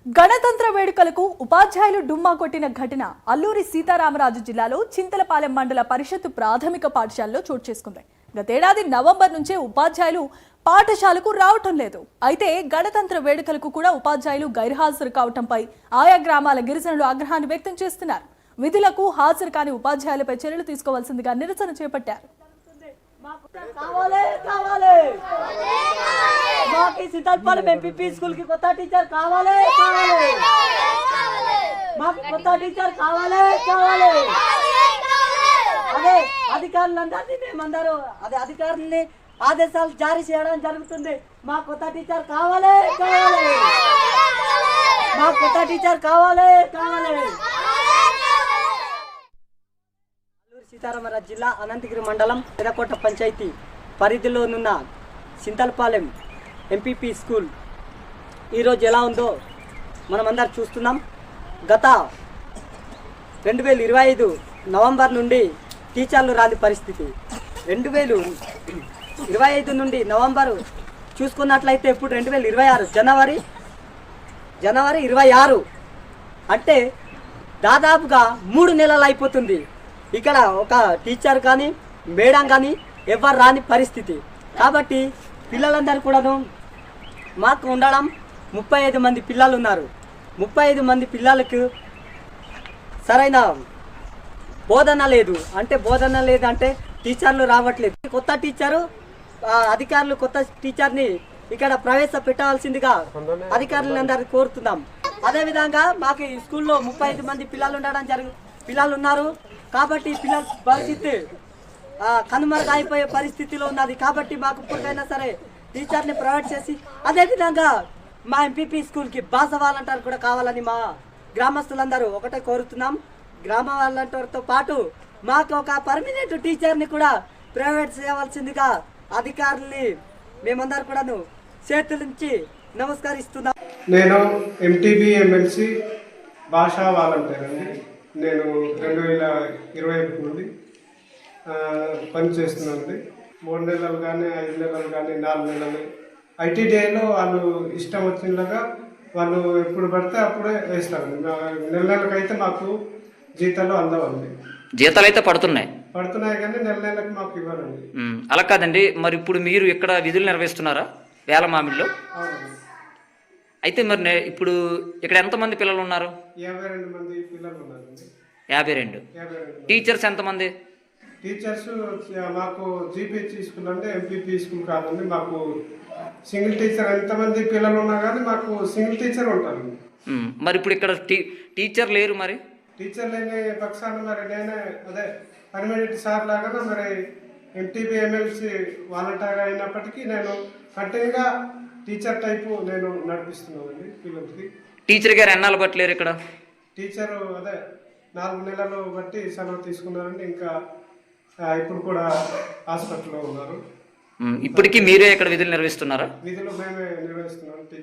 గణతంత్ర వేడుకలకు ఉపాధ్యాయులు డుమ్మా కొట్టిన ఘటన అల్లూరి సీతారామరాజు జిల్లాలో చింతలపాలెం మండల పరిషత్ ప్రాథమిక పాఠశాలలో చోటు చేసుకుంది. గతేడాది నవంబర్ నుంచే ఉపాధ్యాయులు పాఠశాలకు రావటం లేదు. అయితే గణతంత్ర వేడుకలకు కూడా ఉపాధ్యాయులు గైర్హాజరు కావటంపై ఆయా గ్రామాల గిరిజనులు ఆగ్రహాన్ని వ్యక్తం చేస్తున్నారు. విధులకు హాజరు కాని ఉపాధ్యాయులపై చర్యలు తీసుకోవాల్సిందిగా నిరసన చేపట్టారు. సింతలపాలెం ఎంపీపీ స్కూల్ కి కొత్త టీచర్ కావాలి. మాకు కొత్త టీచర్ కావాలి. అదే అధికారులందరినీ మేమందరూ అధికారుల్ని ఆదేశాలు జారీ చేయడం జరుగుతుంది. మా కొత్త టీచర్ కావాలి. మా కొత్త టీచర్ కావాలి. అల్లూరి సీతారామరాజు జిల్లా అనంతగిరి మండలం పెదకోట పంచాయతీ పరిధిలోనున్న సింతలపాలెం ఎంపీపీ స్కూల్ ఈరోజు ఎలా ఉందో మనమందరం చూస్తున్నాం. గత 2025 నవంబర్ నుండి టీచర్లు రాని పరిస్థితి. 2025 నుండి నవంబరు చూసుకున్నట్లయితే ఇప్పుడు 2026 జనవరి 26 అంటే దాదాపుగా 3 నెలలు అయిపోతుంది. ఇక్కడ ఒక టీచర్ కానీ మేడం కానీ ఎవరు రాని పరిస్థితి. కాబట్టి పిల్లలందరూ కూడాను మాకు ఉండడం 35 మంది పిల్లలు ఉన్నారు. 35 మంది పిల్లలకు సరైన బోధన లేదు. అంటే టీచర్లు రావట్లేదు. కొత్త టీచరు అధికారులు కొత్త టీచర్ని ఇక్కడ ప్రవేశపెట్టవలసిందిగా అధికారులందరూ కోరుతున్నాం. అదేవిధంగా మాకు ఈ స్కూల్లో 35 మంది పిల్లలు ఉన్నారు. కాబట్టి పిల్లల భవిష్యత్తు కనుమరుగైపోయే పరిస్థితిలో ఉన్నది. కాబట్టి మాకు ఇప్పటికైనా సరే టీచర్ని ప్రొవైడ్ చేసి అదేవిధంగా మా ఎంపీపీ స్కూల్కి భాష వాలంటీర్ కూడా కావాలని మా గ్రామస్తులందరూ ఒకటే కోరుతున్నాం. గ్రామ వాలంటీర్తో పాటు మాకు ఒక పర్మనెంట్ టీచర్ని కూడా ప్రొవైడ్ చేయవలసిందిగా అధికారుల్ని మేమందరూ కూడాను చేతులుంచి నమస్కరిస్తున్నాం. నేను ఎంటీబీ ఎమ్మెల్సీ భాషా వాలంటీర్ అండి. నేను 2021 నుండి పనిచేస్తున్నానండి. 3 నెలలు కానీ 5 నెలలు కానీ 4 నెలలు ఐటీడీఐలో వాళ్ళు ఇష్టం వచ్చినలాగా వాళ్ళు ఎప్పుడు పడితే అప్పుడే వేస్తారండి. నెలకైతే మాకు జీతాలు అందవండి. జీతాలు అయితే పడుతున్నాయి కానీ నెలకు మాకు ఇవ్వరండి. అలా కాదండి. మరి ఇప్పుడు మీరు ఇక్కడ విధులు నిర్వహిస్తున్నారా వేలమామిడిలో? అవునండి. అయితే మరి ఇప్పుడు ఇక్కడ ఎంతమంది పిల్లలు ఉన్నారు? 52 మంది పిల్లలు ఉన్నారండి. 52. టీచర్స్ ఎంతమంది? టీచర్స్ మాకు జీపీహెచ్ స్కూల్ అంటే ఎంపీపీ స్కూల్ కాదండి. మాకు సింగిల్ టీచర్ ఎంతమంది పిల్లలు ఉన్నా కానీ మాకు సింగిల్ టీచర్ ఉంటారు. మరి ఇప్పుడు ఇక్కడ టీచర్ లేరు. మరి టీచర్ లేని పక్షాన మరి నేనే అదే పర్మనెంట్ సార్ లాగా మరి ఎంటీబీ ఎమ్మెల్సీ వాలంటీర్ అయినప్పటికీ నేను కంటిన్యూగా టీచర్ టైపు నేను నడిపిస్తున్నానండి పిల్లలకి. టీచర్ గారు ఎన్నాళ్ళు పట్టలేరు ఇక్కడ? టీచరు అదే 4 నెలలు బట్టి సెలవు తీసుకున్నారండి. ఇంకా ఇప్పుడు కూడా హాస్పిటల్లో ఉన్నారు. ఇప్పటికీ మీరే ఇక్కడ విధులు నిర్వహిస్తున్నారా? విధులు మేమే నిర్వహిస్తున్నాం. టీచర్